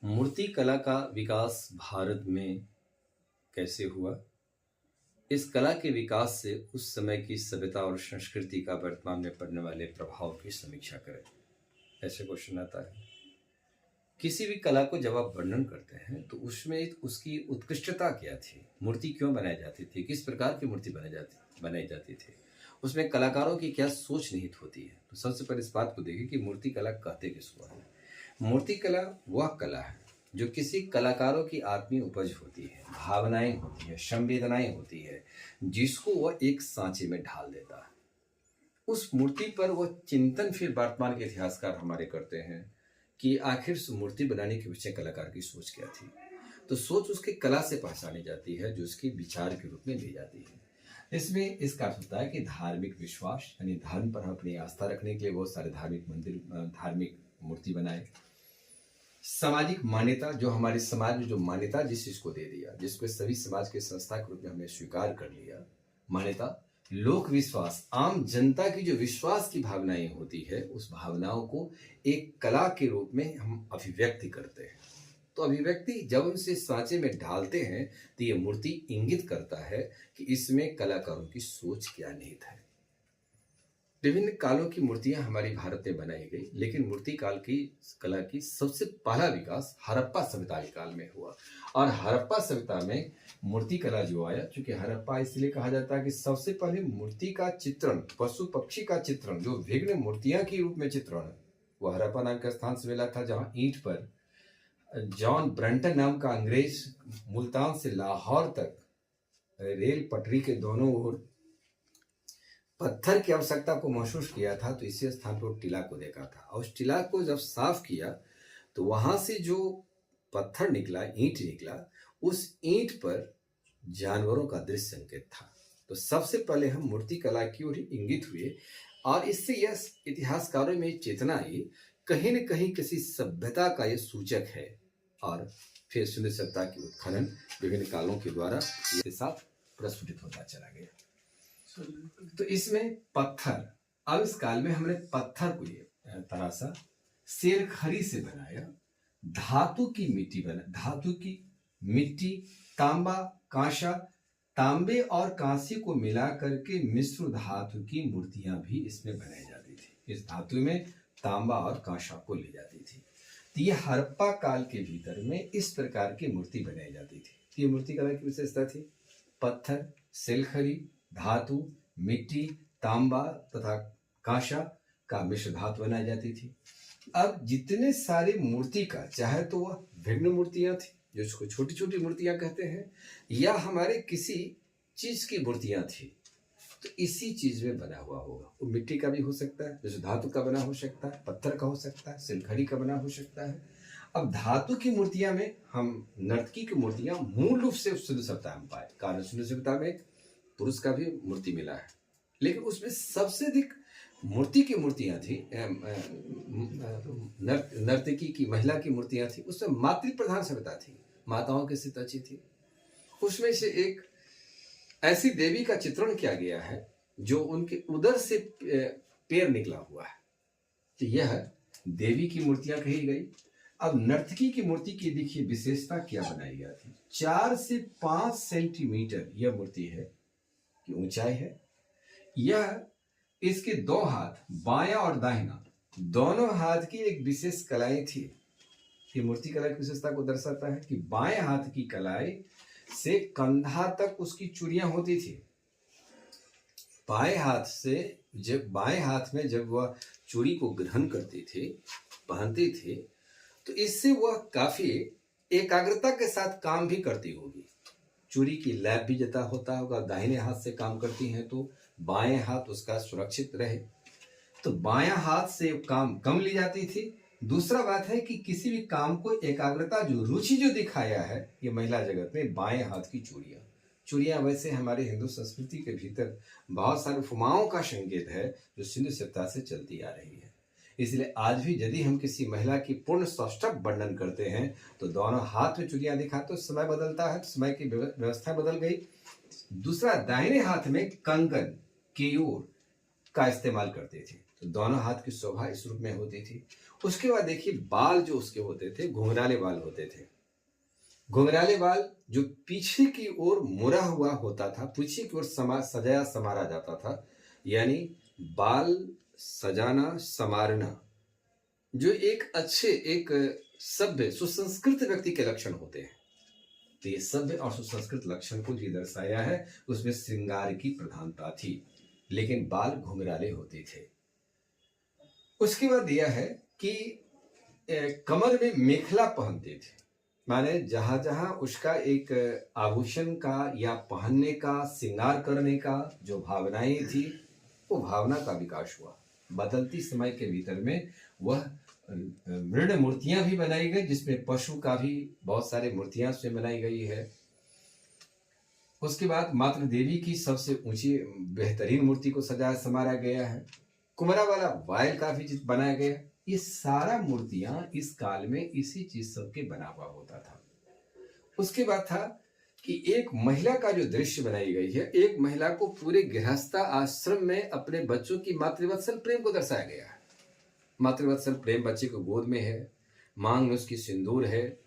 मूर्ति कला का विकास भारत में कैसे हुआ? इस कला के विकास से उस समय की सभ्यता और संस्कृति का वर्तमान में पड़ने वाले प्रभाव की समीक्षा करें। ऐसे क्वेश्चन आता है। किसी भी कला को जब आप वर्णन करते हैं तो उसमें उसकी उत्कृष्टता क्या थी, मूर्ति क्यों बनाई जाती थी, किस प्रकार की मूर्ति बनाई जाती थी, उसमें कलाकारों की क्या सोच निहित होती है। तो सबसे पहले इस बात को देखें कि मूर्ति कला कहते किसको है। मूर्ति कला वह कला है जो किसी कलाकारों की आत्मीय उपज होती है, भावनाएं होती है, संवेदनाएं होती है, जिसको वह एक सांचे में ढाल देता है। उस मूर्ति पर वह चिंतन फिर वर्तमान के इतिहासकार हमारे करते हैं कि आखिर उस मूर्ति बनाने के पीछे कलाकार की सोच क्या थी। तो सोच उसकी कला से पहचानी जाती है, जो उसकी विचार के रूप में ली जाती है। इसमें इसका अर्थ होता है कि धार्मिक विश्वास, यानी धर्म पर हम अपनी आस्था रखने के लिए बहुत सारे धार्मिक मंदिर, धार्मिक मूर्ति बनाए। सामाजिक मान्यता, जो हमारे समाज में जो मान्यता जिस चीज को दे दिया, जिसको सभी समाज के संस्था के रूप में हमने स्वीकार कर लिया, मान्यता, लोक विश्वास, आम जनता की जो विश्वास की भावनाएं होती है, उस भावनाओं को एक कला के रूप में हम अभिव्यक्ति करते हैं। तो अभिव्यक्ति जब उनसे सांचे में ढालते हैं तो ये मूर्ति इंगित करता है कि इसमें कलाकारों की सोच क्या निहित है। विभिन्न कालों की मूर्तियां हमारी भारत में बनाई गई, लेकिन मूर्ति काल की कला की सबसे पहला विकास हड़प्पा सभ्यता के काल में हुआ। और हड़प्पा सभ्यता में मूर्ति कला जो आया, चूंकि हड़प्पा इसलिए कहा जाता है कि सबसे पहले मूर्ति का चित्रण, पशु पक्षी का चित्रण, जो विघ्न मूर्तियां के रूप में चित्रण है, वह हड़प्पा नाम का स्थान से मिला था, जहां ईंट पर जॉन ब्रंटन नाम का अंग्रेज मुल्तान से लाहौर तक रेल पटरी के दोनों ओर पत्थर की आवश्यकता को महसूस किया था। तो इसी स्थान पर टीला को देखा था, और उस टीला को जब साफ किया तो वहां से जो पत्थर निकला, ईंट निकला, उस ईंट पर जानवरों का दृश्य संकेत था। तो सबसे पहले हम मूर्ति कला की ओर इंगित हुए, और इससे यह इतिहासकारों में चेतना आई, कहीं न कहीं किसी सभ्यता का यह सूचक है। और फिर सिंधु सभ्यता की उत्खनन विभिन्न कालों के द्वारा इसके साथ प्रस्फुटित होता चला गया। तो इसमें पत्थर, अब इस काल में हमने पत्थर को ये तरासा, शेरखरी से बनाया, धातु की मिट्टी, तांबा, कांसा, तांबे और कांसे को मिला करके मिश्र धातु की मूर्तियां भी इसमें बनाई जाती थी। इस धातु में तांबा और कांसा को ली जाती थी। तो ये हड़प्पा काल के भीतर में इस प्रकार की मूर्ति बनाई जाती थी। ये मूर्ति कला की विशेषता थी। पत्थर, शेलखरी, धातु, मिट्टी, तांबा तथा कांसा का मिश्र धातु बनाई जाती थी। अब जितने सारे मूर्ति का, चाहे तो वह विघ्न मूर्तियां थी, जो इसको छोटी छोटी मूर्तियां कहते हैं, या हमारे किसी चीज की मूर्तियां थी, तो इसी चीज में बना हुआ होगा। वो मिट्टी का भी हो सकता है, जैसे धातु का बना हो सकता है, पत्थर का हो सकता है, सिलखड़ी का बना हो सकता है। अब धातु की मूर्तियां में हम नर्तकी की मूर्तियां मूल रूप से सिंधु सभ्यता में पाए, कारण सिंधु सभ्यता में पुरुष का भी मूर्ति मिला है, लेकिन उसमें सबसे अधिक मूर्ति की मूर्तियां थी, नर्तकी की महिला की मूर्तियां थी। उसमें मातृ प्रधान सभ्यता थी, माताओं की स्थिति अच्छी थी। उसमें से एक ऐसी देवी का चित्रण किया गया है जो उनके उदर से पैर निकला हुआ है, तो यह देवी की मूर्तियां कही गई। अब नर्तकी की मूर्ति की देखिए विशेषता क्या बनाई गई थी। 4 से 5 सेंटीमीटर यह मूर्ति है की ऊंचाई है। यह इसके 2 हाथ, बायां और दाहिना, दोनों हाथ की एक विशेष कलाई थी। ये मूर्ति कला की विशेषता को दर्शाता है कि बाएं हाथ की कलाई से कंधा तक उसकी चूड़ियां होती थी। बाएं हाथ में जब वह चूड़ी को ग्रहण करती थी, पहनती थी, तो इससे वह काफी एकाग्रता के साथ काम भी करती होगी। चूड़ी की लैप भी जता होता होगा, दाहिने हाथ से काम करती हैं तो बाएं हाथ उसका सुरक्षित रहे, तो बायां हाथ से काम कम ली जाती थी। दूसरा बात है कि किसी भी काम को एकाग्रता, जो रुचि जो दिखाया है ये महिला जगत में, बाएं हाथ की चूड़ियां वैसे हमारे हिंदू संस्कृति के भीतर बहुत सारे उपमाओं का संकेत है, जो सिंधु सभ्यता से चलती आ रही है। इसलिए आज भी यदि हम किसी महिला की पूर्ण सौष्ठव वर्णन करते हैं तो दोनों हाथ में चूड़ियां दिखाते, तो समय बदलता है, तो समय की व्यवस्था बदल गई। दूसरा, दाहिने हाथ में कंगन, केयूर का इस्तेमाल करते थे, तो दोनों हाथ की शोभा इस रूप में होती थी। उसके बाद देखिए बाल जो उसके होते थे घुंघराले बाल होते थे। घुंघराले बाल जो पीछे की ओर मुड़ा हुआ होता था, पीछे की ओर सजाया समारा जाता था। यानी बाल सजाना समारना जो एक अच्छे एक सभ्य सुसंस्कृत व्यक्ति के लक्षण होते हैं। तो ये सभ्य और सुसंस्कृत लक्षण को जो दर्शाया है उसमें श्रृंगार की प्रधानता थी, लेकिन बाल घुंघराले होते थे। उसके बाद दिया है कि कमर में मेखला पहनते थे, माने जहां जहां उसका एक आभूषण का या पहनने का श्रृंगार करने का जो भावनाएं थी वो भावना का विकास हुआ। बदलती समय के भीतर में वह मृण मूर्तियां भी बनाई गई, जिसमें पशु का भी बहुत सारे मूर्तियां उसमें बनाई गई है। उसके बाद मातृ देवी की सबसे ऊंची बेहतरीन मूर्ति को सजाया समारा गया है। कुमरा वाला वायल का भी बनाया गया। ये सारा मूर्तियां इस काल में इसी चीज सबके बना हुआ होता था। उसके बाद था कि एक महिला का जो दृश्य बनाई गई है, एक महिला को पूरे गृहस्था आश्रम में अपने बच्चों की मातृवत्सल प्रेम को दर्शाया गया है। मातृवत्सल प्रेम बच्चे को गोद में है, मांग में उसकी सिंदूर है,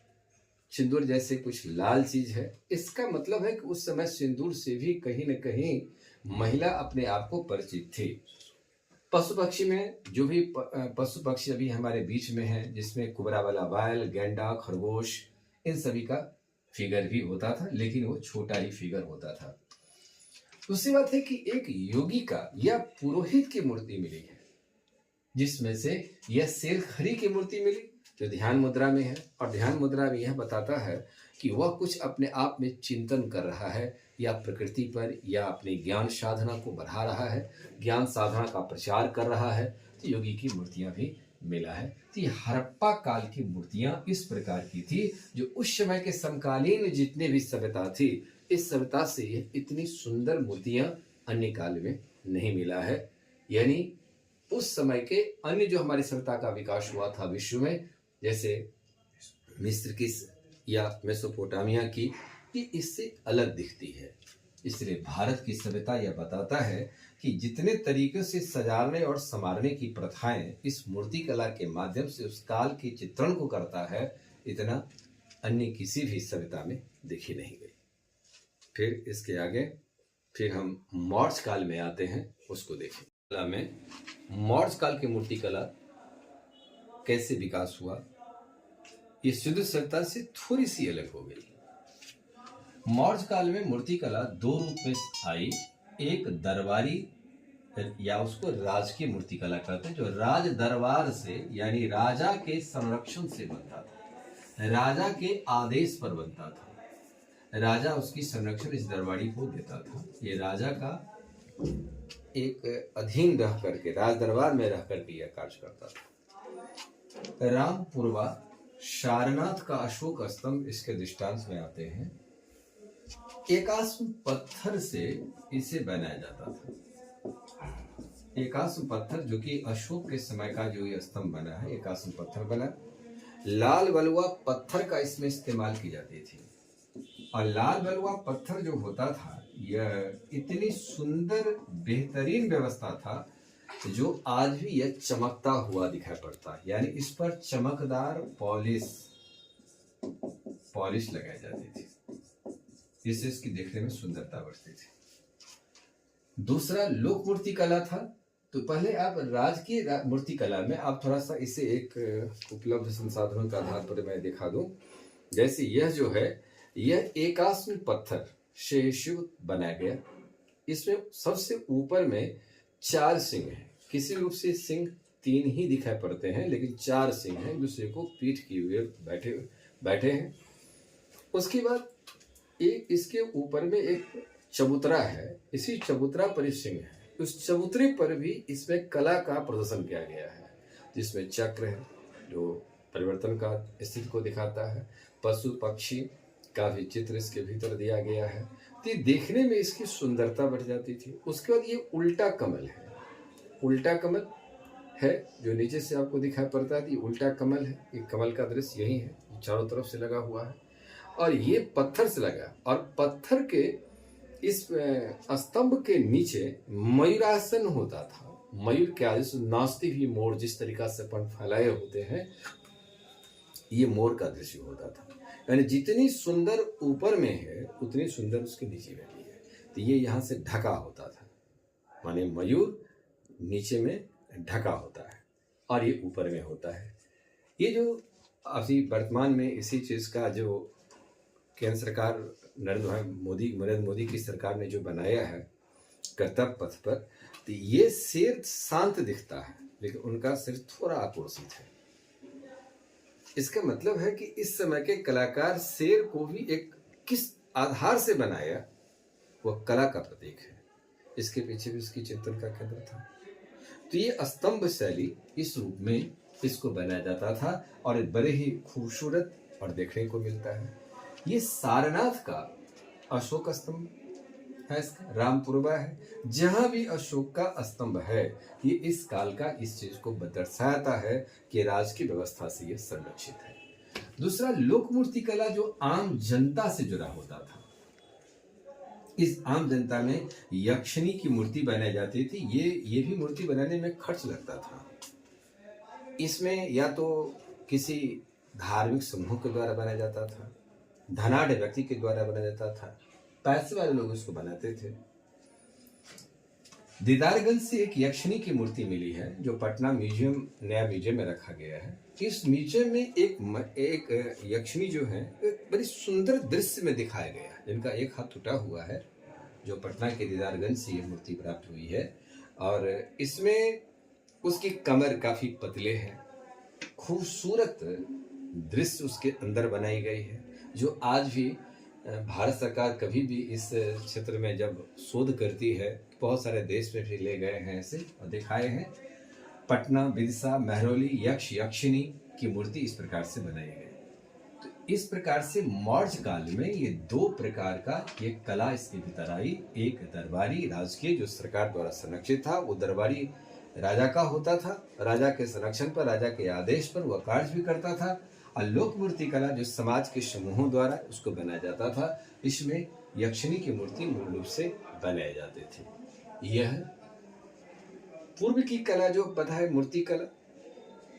सिंदूर जैसे कुछ लाल चीज है। इसका मतलब है कि उस समय सिंदूर से भी कहीं न कहीं महिला अपने आप को परिचित थी। पशु पक्षी में जो भी पशु पक्षी अभी हमारे बीच में है, जिसमें कुबरा वाला वायल, गेंडा, खरगोश, इन सभी का फिगर भी होता था, लेकिन वो छोटा ही फिगर होता था। दूसरी बात है कि एक योगी का या पुरोहित की मूर्ति मिली है, जिसमें से यह शेर खरी की मूर्ति मिली जो ध्यान मुद्रा में है। और ध्यान मुद्रा में यह बताता है कि वह कुछ अपने आप में चिंतन कर रहा है, या प्रकृति पर या अपनी ज्ञान साधना को बढ़ा रहा है, ज्ञान साधना का प्रचार कर रहा है। तो योगी की मूर्तियां भी मिला है। तो ये हड़प्पा काल की मूर्तियां इस प्रकार की थी, जो उस समय के समकालीन जितने भी सभ्यता थी, इस सभ्यता से इतनी सुंदर मूर्तियां अन्य काल में नहीं मिला है। यानी उस समय के अन्य जो हमारी सभ्यता का विकास हुआ था विश्व में, जैसे मिस्र की या मेसोपोटामिया की, ये इससे अलग दिखती है। इसलिए भारत की सभ्यता यह बताता है कि जितने तरीके से सजाने और संवारने की प्रथाएं इस मूर्ति कला के माध्यम से उस काल के चित्रण को करता है, इतना अन्य किसी भी सभ्यता में देखी नहीं गई। फिर इसके आगे फिर हम मौर्य काल में आते हैं, उसको देखें। कला में मौर्य काल की मूर्ति कला कैसे विकास हुआ, ये शुद्ध सभ्यता से थोड़ी सी अलग हो गई। मौर्य काल में मूर्ति कला दो रूप में आई। एक दरबारी या उसको राजकीय मूर्ति कला कहते हैं, जो राज दरबार से यानी राजा के संरक्षण से बनता था, राजा के आदेश पर बनता था। राजा उसकी संरक्षण इस दरबारी को देता था। ये राजा का एक अधीन रह करके राज दरबार में रह करके यह कार्य करता था। रामपुरवा सारनाथ का अशोक स्तंभ इसके दृष्टांत में आते हैं। एकाश्म पत्थर से इसे बनाया जाता था। एकाश्म पत्थर जो कि अशोक के समय का जो ये स्तंभ बना है, एकाश्म पत्थर बना। लाल बलुआ पत्थर का इसमें इस्तेमाल की जाती थी। और लाल बलुआ पत्थर जो होता था, यह इतनी सुंदर बेहतरीन व्यवस्था था जो आज भी यह चमकता हुआ दिखाई पड़ता है। यानी इस पर चमकदार पॉलिश लगाई जाती थी, जिससे इसकी देखने में सुंदरता बढ़ती थी। दूसरा लोक मूर्ति कला था। तो पहले आप राजकीय मूर्ति कला में आप थोड़ा सा इसे एक उपलब्ध संसाधनों के आधार पर मैं दिखा दूं। जैसे यह जो है, यह एकाश्म पत्थर से शिव बनाया गया। इसमें सबसे ऊपर में 4 सिंह हैं। किसी रूप से सिंह 3 ही दिखाई पड़ते हैं, लेकिन 4 सिंह हैं, दूसरे को पीठ किए हुए बैठे हैं। उसके बाद एक इसके ऊपर में एक चबूतरा है, इसी चबूतरा पर सिंह है। उस चबूतरे पर भी इसमें कला का प्रदर्शन किया गया है, जिसमें चक्र है जो परिवर्तन का स्थिति को दिखाता है। पशु पक्षी का भी चित्र इसके भीतर दिया गया है। तो देखने में इसकी सुंदरता बढ़ जाती थी। उसके बाद ये उल्टा कमल है। उल्टा कमल है जो नीचे से आपको दिखाई पड़ता है। ये उल्टा कमल है। ये कमल का दृश्य यही है, चारों तरफ से लगा हुआ है और ये पत्थर से लगा। और पत्थर के इस स्तंभ के नीचे मयूरासन होता था। मयूर के आगे से नाचते हुए मोर जिस तरीका से पंख फैलाए होते हैं, ये मोर का दृश्य होता था। यानी जितनी सुंदर ऊपर में है उतनी सुंदर उसके नीचे में भी है। तो ये यहाँ से ढका होता था, माने मयूर नीचे में ढका होता है और ये ऊपर में होता है। ये जो अभी वर्तमान में इसी चीज़ का जो केंद्र सरकार नरेंद्र मोदी की सरकार ने जो बनाया है कर्तव्य पथ पर, तो ये शेर शांत दिखता है लेकिन उनका सिर थोड़ा आक्रोशित है। इसका मतलब है कि इस समय के कलाकार शेर को भी एक किस आधार से बनाया, वह कला का प्रतीक है। इसके पीछे भी उसकी चिंतन का केंद्र था। तो ये स्तंभ शैली इस रूप में इसको बनाया जाता था और बड़े ही खूबसूरत और देखने को मिलता है। ये सारनाथ का अशोक स्तंभ है, इसका रामपुरवा है। जहां भी अशोक का स्तंभ है ये इस काल का इस चीज को दर्शाता है कि राज की व्यवस्था से ये संरक्षित है। दूसरा, लोक मूर्ति कला जो आम जनता से जुड़ा होता था। इस आम जनता में यक्षिणी की मूर्ति बनाई जाती थी। ये भी मूर्ति बनाने में खर्च लगता था। इसमें या तो किसी धार्मिक समूह के द्वारा बनाया जाता था, धनाढ़ व्यक्ति के द्वारा बनाया जाता था, पैसे वाले लोग इसको बनाते थे। दीदारगंज से एक यक्षिणी की मूर्ति मिली है जो पटना म्यूजियम, नया म्यूजियम में रखा गया है। इस म्यूजियम में एक यक्षिणी जो है एक बड़ी सुंदर दृश्य में दिखाया गया है, जिनका एक हाथ टूटा हुआ है, जो पटना के दीदारगंज से ये मूर्ति प्राप्त हुई है। और इसमें उसकी कमर काफी पतले है, खूबसूरत दृश्य उसके अंदर बनाई गई है, जो आज भी भारत सरकार कभी भी इस क्षेत्र में जब शोध करती है, बहुत सारे देश में भी ले गए हैं ऐसे और दिखाए हैं। पटना, बिरसा, महरौली यक्ष यक्षिणी की मूर्ति इस प्रकार से बनाई गई। तो इस प्रकार से मौर्य काल में ये दो प्रकार का ये कला इसके भीतर आई। एक दरबारी राजकीय जो सरकार द्वारा संरक्षित था, वो दरबारी राजा का होता था, राजा के संरक्षण पर, राजा के आदेश पर वह कार्य भी करता था। और लोक मूर्ति कला जो समाज के समूहों द्वारा उसको बनाया जाता था, इसमें यक्षिणी की मूर्ति मूल रूप से बनाए जाते थे। यह पूर्व की कला जो पता है, मूर्ति कला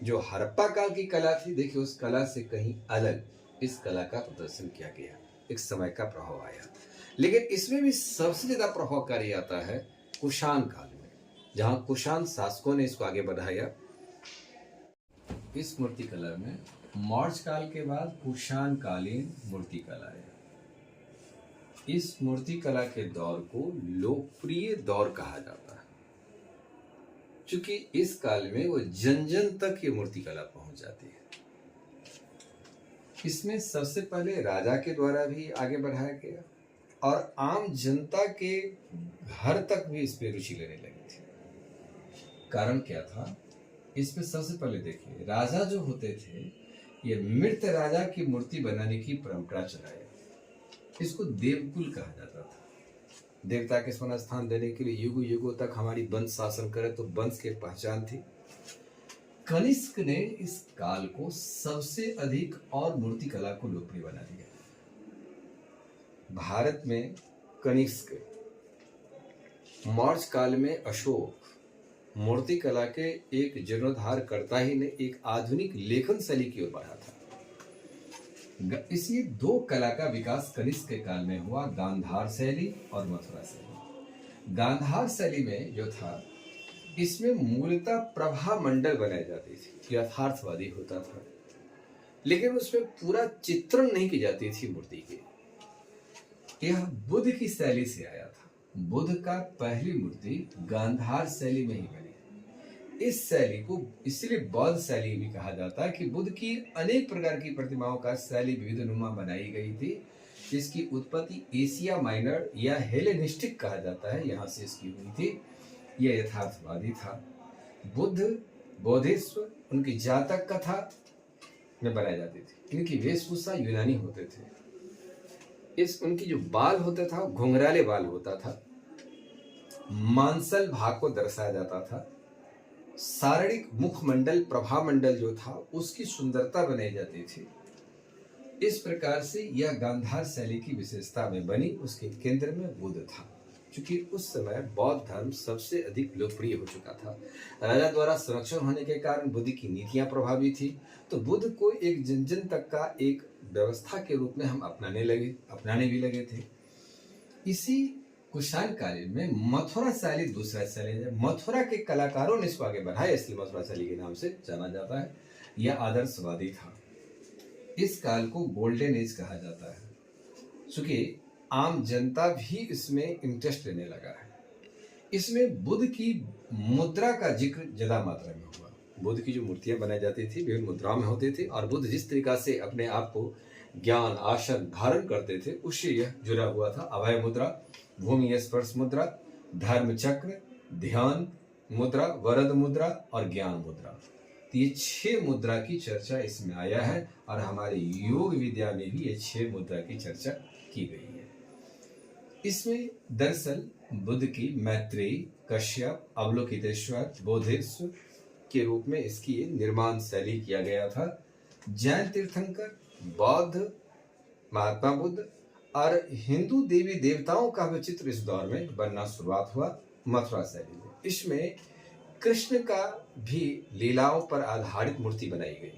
जो हड़प्पा काल की कला थी, देखिए उस कला से कहीं अलग इस कला का प्रदर्शन किया गया, एक समय का प्रभाव आया। लेकिन इसमें भी सबसे ज्यादा प्रभावकारी आता है कुषाण काल में, जहां कुषाण शासकों ने इसको आगे बढ़ाया। इस मूर्ति कला में मौर्य काल के बाद कुषाण कालीन मूर्ति कला है। इस मूर्ति कला के दौर को लोकप्रिय दौर कहा जाता है, क्योंकि इस काल में वो जन जन तक ये मूर्ति कला पहुंच जाती है। इसमें सबसे पहले राजा के द्वारा भी आगे बढ़ाया गया और आम जनता के घर तक भी इस पे रुचि लेने लगी थी। कारण क्या था? इसमें सबसे पहले देखिए, राजा जो होते थे ये मृत राजा की मूर्ति बनाने की परंपरा चलाया। इसको देवकुल कहा जाता था। देवता के स्वर्ण स्थान देने के लिए युगों युगों तक हमारी वंश शासन करे, तो वंश की पहचान थी। कनिष्क ने इस काल को सबसे अधिक और मूर्ति कला को लोकप्रिय बना दिया। भारत में कनिष्क, मौर्य काल में अशोक, मूर्ति कला के एक जीर्णोद्धार करता ही ने एक आधुनिक लेखन शैली की ओर बढ़ा था। इसी दो कला का विकास कनिष्क के काल में हुआ, गांधार शैली और मथुरा शैली। गांधार शैली में जो था, इसमें मूलतः प्रभा मंडल बनाई जाती थी, यथार्थवादी होता था, लेकिन उसमें पूरा चित्रण नहीं की जाती थी मूर्ति की। यह बुद्ध की शैली से आया था। बुद्ध का पहली मूर्ति गांधार शैली में ही बनी। इस शैली को इसलिए बौद्ध शैली भी कहा जाता है कि बुद्ध की अनेक प्रकार की प्रतिमाओं का शैली विविधनुमा बनाई गई थी, जिसकी उत्पत्ति एशिया माइनर या हेलेनिस्टिक कहा जाता है, यहाँ से इसकी हुई थी। यह यथार्थवादी था। बुद्ध, बोधिस्व, उनकी जातक कथा में बनाई जाती थी। इनकी वेशभूषा यूनानी होते थे। उनकी जो बाल होता था, घुंघराले बाल होता था। मांसल भाग को दर्शाया जाता था। शारीरिक मुखमंडल, प्रभामंडल जो था, उसकी सुंदरता बनाई जाती थी। इस प्रकार से यह गांधार शैली की विशेषता में बनी। उसके केंद्र में बुद्ध था। क्योंकि उस समय बौद्ध धर्म सबसे अधिक लोकप्रिय हो चुका था। राजा द्वारा संरक्षण होने के कारण बुद्ध की नीतियां प्रभावी थी, तो बुद्ध को एक जन जन तक का एक व्यवस्था के रूप में हम अपनाने भी लगे थे। इसी कुषाण कालीन में मथुरा शैली दूसरा शैली है। मथुरा के कलाकारों ने इसको आगे बढ़ाया, इसलिए मथुरा शैली के नाम से जाना जाता है। यह आदर्शवादी था। इस काल को गोल्डन एज कहा जाता है, क्योंकि आम जनता भी इसमें इंटरेस्ट लेने लगा है। इसमें बुद्ध की मुद्रा का जिक्र ज्यादा मात्रा में हुआ। बुद्ध की जो मूर्तियां बनाई जाती थी विभिन्न मुद्राओं में होते थे, और बुद्ध जिस तरीका से अपने आप को ज्ञान आसन धारण करते थे उससे यह जुड़ा हुआ था। अभय मुद्रा, भूमि स्पर्श मुद्रा, धर्म चक्र, ध्यान मुद्रा, वरद मुद्रा और ज्ञान मुद्रा। तो ये 6 मुद्रा की चर्चा इसमें आया है, और हमारे योग विद्या में भी ये 6 मुद्रा की चर्चा की गई है। इसमें दरअसल बुद्ध की मैत्रेयी, कश्यप, अवलोकितेश्वर, बोधिसत्व के रूप में इसकी निर्माण शैली किया गया था। जैन तीर्थंकर, बौद्ध, महात्मा बुद्ध और हिंदू देवी देवताओं का भी चित्र इस दौर में बनना शुरुआत हुआ मथुरा शैली में। इसमें कृष्ण का भी लीलाओं पर आधारित मूर्ति बनाई गई,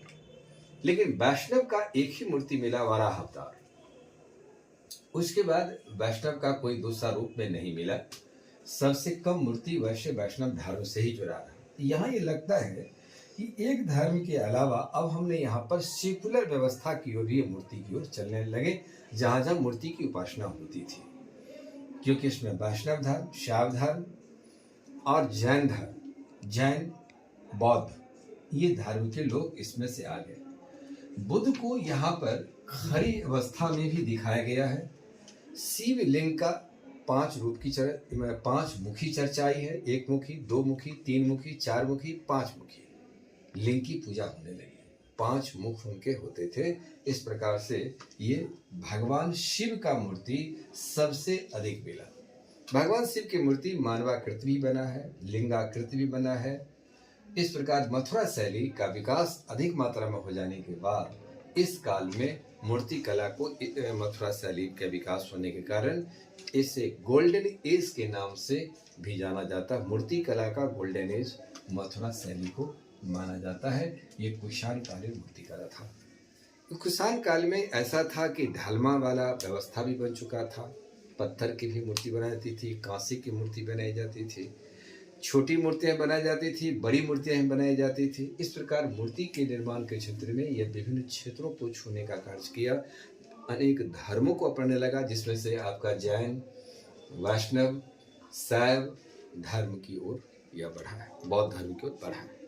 लेकिन वैष्णव का एक ही मूर्ति मिला, वराह अवतार। उसके बाद वैष्णव का कोई दूसरा रूप में नहीं मिला। सबसे कम मूर्ति वैश्य वैष्णव धर्म से ही जुड़ा है। यहाँ ये लगता है कि एक धर्म के अलावा अब हमने यहाँ पर सेकुलर व्यवस्था की ओर भी मूर्ति की ओर चलने लगे, जहाँ जहाँ मूर्ति की उपासना होती थी, क्योंकि इसमें वैष्णव धर्म, शैव धर्म और जैन धर्म, जैन, बौद्ध, ये धर्म के लोग इसमें से आ गए। बुद्ध को यहाँ पर खड़ी अवस्था में भी दिखाया गया है। शिव लिंग का 5 मुखी चर्चा आई है। 1 मुखी, 2 मुखी, 3 मुखी, 4 मुखी, 5 मुखी लिंग की पूजा होने लगी। 5 मुख उनके होते थे। इस प्रकार से ये भगवान शिव का मूर्ति सबसे अधिक मिला। भगवान शिव की मूर्ति मानवाकृत भी बना है, लिंगाकृत भी बना है। इस प्रकार मथुरा शैली का विकास अधिक मात्रा में हो जाने के बाद इस काल में मूर्ति कला को मथुरा शैली का विकास होने के कारण इसे गोल्डन एज के नाम से भी जाना जाता है। मूर्ति कला का गोल्डन एज मथुरा शैली को माना जाता है। ये कुषाण कालीन मूर्ति कला था। कुषाण काल में ऐसा था कि ढलमा वाला व्यवस्था भी बन चुका था। पत्थर की भी मूर्ति बनाई जाती थी, कांसे की मूर्ति बनाई जाती थी, छोटी मूर्तियां बनाई जाती थी, बड़ी मूर्तियां बनाई जाती थी। इस प्रकार मूर्ति के निर्माण के क्षेत्र में यह विभिन्न क्षेत्रों को छूने का कार्य किया। अनेक धर्मों को अपनाने लगा, जिसमें से आपका जैन, वैष्णव, शैव धर्म की ओर यह बढ़ा है, बौद्ध धर्म की ओर बढ़ा है।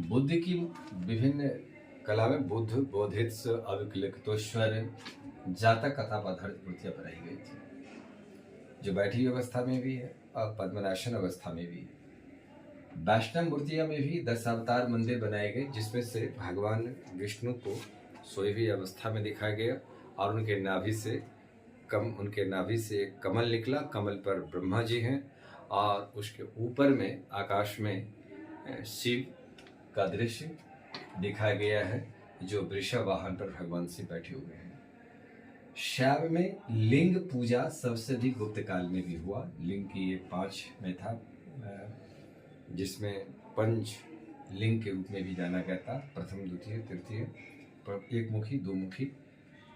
बुद्ध की विभिन्न कला में बुद्ध, बोधिसत्व, अवलोकितेश्वर, जातक कथा पर आधारित मूर्तियां बनाई गई थी, जो बैठी अवस्था में भी है और पद्मनाशन अवस्था में भी है। वैष्णव मूर्तियों में भी 10 अवतार मंदिर बनाए गए, जिसमें से भगवान विष्णु को सोई हुई अवस्था में दिखाया गया और उनके नाभि से एक कमल निकला। कमल पर ब्रह्मा जी हैं और उसके ऊपर में आकाश में शिव का दृश्य दिखाया गया है, जो वृषभ वाहन पर भगवान शिव बैठे हुए हैं। शैव में लिंग पूजा सबसे अधिक गुप्त काल में भी हुआ। लिंग की ये 5 में था, जिसमें पंच लिंग के रूप में भी जाना गया था। प्रथम, द्वितीय, तृतीय, 1 मुखी, 2 मुखी,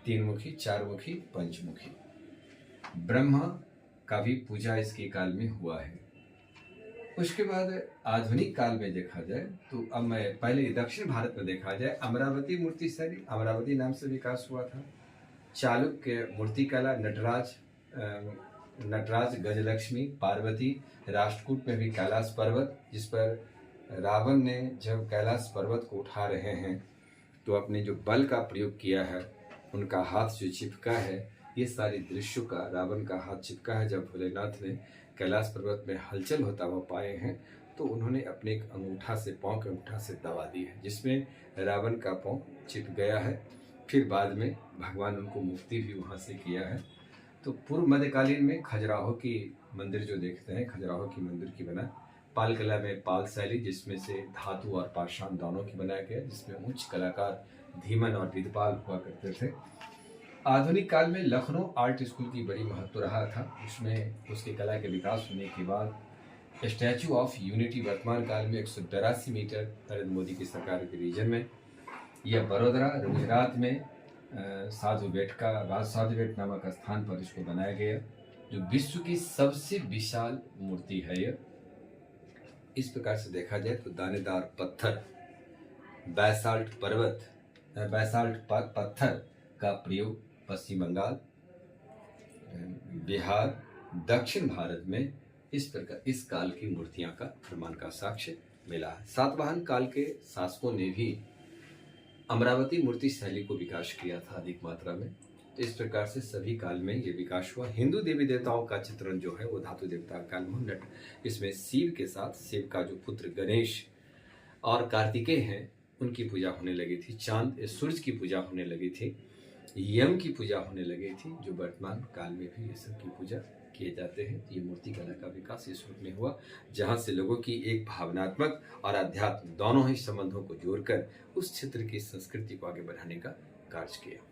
3 मुखी, 4 मुखी, पंचमुखी। ब्रह्मा का भी पूजा इसके काल में हुआ है। उसके बाद आधुनिक काल में देखा जाए तो अब मैं पहले दक्षिण भारत में देखा जाए, अमरावती मूर्ति शैली, अमरावती नाम से विकास हुआ था। चालुक्य मूर्ति कला, नटराज, गजलक्ष्मी, पार्वती, राष्ट्रकूट में भी कैलाश पर्वत, जिस पर रावण ने जब कैलाश पर्वत को उठा रहे हैं तो अपने जो बल का प्रयोग किया है, उनका हाथ जो चिपका है, ये सारे दृश्यों का रावण का हाथ चिपका है। जब भोलेनाथ ने कैलाश पर्वत में हलचल होता हुआ पाए हैं तो उन्होंने अपने एक अंगूठा से, पाँव के अंगूठा से दबा दी है, जिसमें रावण का पाँव चिप गया है। फिर बाद में भगवान उनको मुक्ति भी वहाँ से किया है। तो पूर्व मध्यकालीन में खजुराहो की मंदिर जो देखते हैं, खजुराहो की मंदिर की बना। पाल कला में पाल शैली, जिसमें से धातु और पाषाण दोनों की बनाया गया, जिसमें उच्च कलाकार धीमन और विद्वान हुआ करते थे। आधुनिक काल में लखनऊ आर्ट स्कूल की बड़ी महत्व रहा था। उसमें उसकी कला के विकास होने के बाद स्टैचू ऑफ यूनिटी वर्तमान काल में 182 मीटर नरेंद्र मोदी की सरकार के रीजन में, यह बड़ोदरा गुजरात में साधु बेट नामक स्थान पर इसको बनाया गया, जो विश्व की सबसे विशाल मूर्ति है। यह इस प्रकार से देखा जाए तो दानेदार पत्थर, बैसाल्ट पत्थर का प्रयोग पश्चिम बंगाल, बिहार, दक्षिण भारत में इस प्रकार इस काल की मूर्तियां का प्रमाण का साक्ष्य मिला है। सातवाहन काल के शासकों ने भी अमरावती मूर्ति शैली को विकास किया था अधिक मात्रा में। तो इस प्रकार से सभी काल में ये विकास हुआ। हिंदू देवी देवताओं का चित्रण जो है वो धातु देवता काल में, इसमें शिव के साथ शिव का जो पुत्र गणेश और कार्तिकेय हैं उनकी पूजा होने लगी थी, सूरज की पूजा होने लगी थी, यम की पूजा होने लगी थी, जो वर्तमान काल में भी ये सब की पूजा किए जाते हैं। ये मूर्ति कला का विकास इस रूप में हुआ जहाँ से लोगों की एक भावनात्मक और आध्यात्म दोनों ही संबंधों को जोड़कर उस क्षेत्र की संस्कृति को आगे बढ़ाने का कार्य किया।